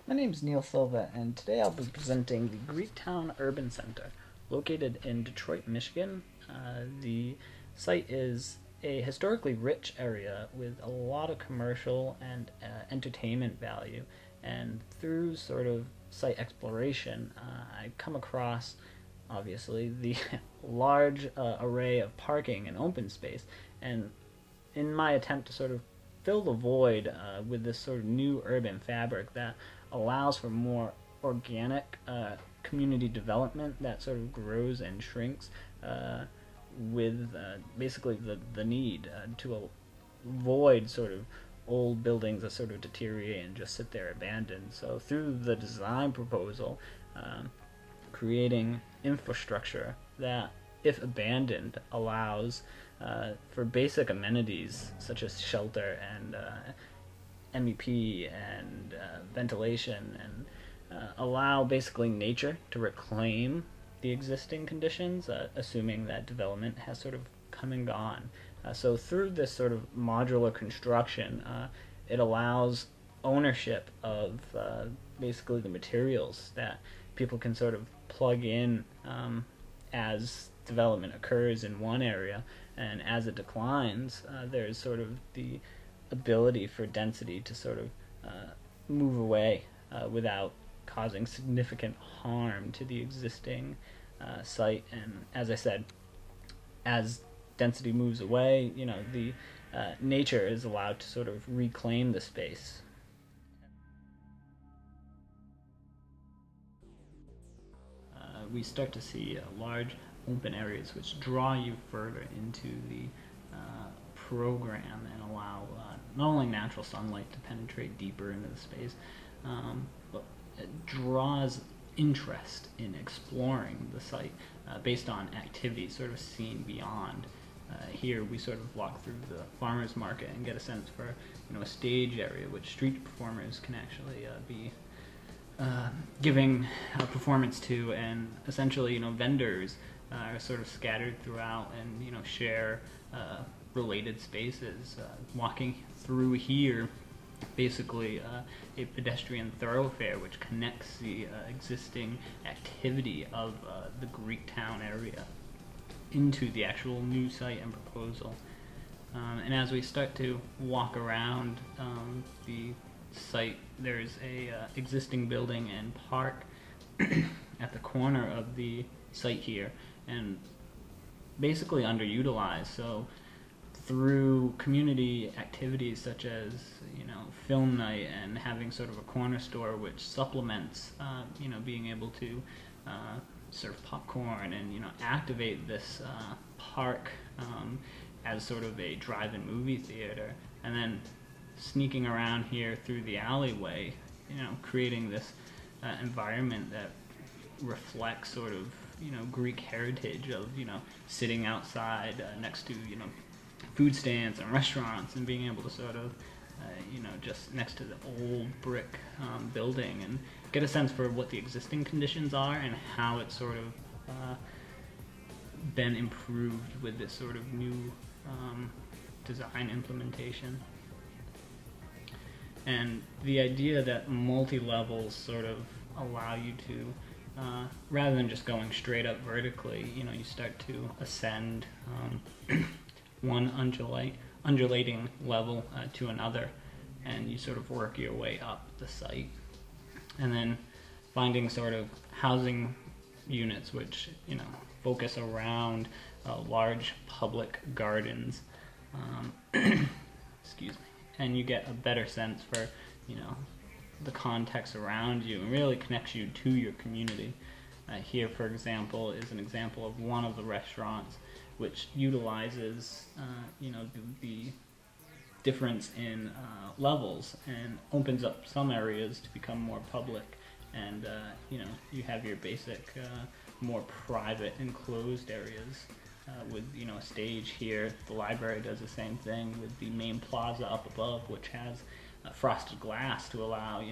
My name is Neil Silva, and today I'll be presenting the Greektown Urban Center, located in Detroit, Michigan. The site is a historically rich area with a lot of commercial and entertainment value, and through sort of site exploration, I come across obviously the large array of parking and open space, and in my attempt to sort of fill the void with this sort of new urban fabric that allows for more organic community development that sort of grows and shrinks with basically the need to avoid sort of old buildings that sort of deteriorate and just sit there abandoned. So through the design proposal, creating infrastructure that, if abandoned, allows for basic amenities such as shelter and MEP and ventilation, and allow basically nature to reclaim the existing conditions, assuming that development has sort of come and gone. So through this sort of modular construction, it allows ownership of basically the materials that people can sort of plug in as development occurs in one area, and as it declines, there's sort of the ability for density to sort of move away without causing significant harm to the existing site. And as I said, as density moves away, the nature is allowed to sort of reclaim the space. We start to see large open areas which draw you further into the program and allow not only natural sunlight to penetrate deeper into the space, but it draws interest in exploring the site based on activities sort of seen beyond. Here we sort of walk through the farmers market and get a sense for a stage area which street performers can actually be giving a performance to, and essentially vendors are sort of scattered throughout and share related spaces. Walking through here, basically a pedestrian thoroughfare which connects the existing activity of the Greektown area into the actual new site and proposal. And as we start to walk around the site, there's a existing building and park at the corner of the site here, and basically underutilized. So through community activities such as film night and having sort of a corner store which supplements being able to serve popcorn and activate this park as sort of a drive-in movie theater, and then sneaking around here through the alleyway, creating this environment that reflects sort of Greek heritage of sitting outside next to food stands and restaurants, and being able to sort of just next to the old brick building, and get a sense for what the existing conditions are and how it's sort of been improved with this sort of new design implementation. And the idea that multi-levels sort of allow you to, rather than just going straight up vertically, you start to ascend one undulating level to another, and you sort of work your way up the site. And then finding sort of housing units which, focus around large public gardens. Excuse me. And you get a better sense for, the context around you, and really connects you to your community. Here, for example, is an example of one of the restaurants which utilizes, the difference in levels, and opens up some areas to become more public. And, you have your basic, more private, enclosed areas. With a stage here. The library does the same thing with the main plaza up above, which has frosted glass to allow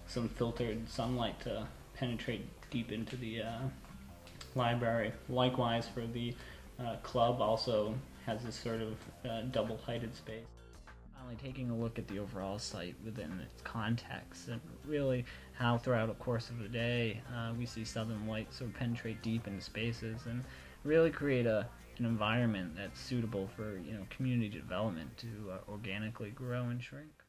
some filtered sunlight to penetrate deep into the library. Likewise for the club, also has this sort of double heighted space. Finally, definitely taking a look at the overall site within its context, and really how throughout the course of the day we see southern light sort of penetrate deep into spaces and really create an environment that's suitable for community development to organically grow and shrink.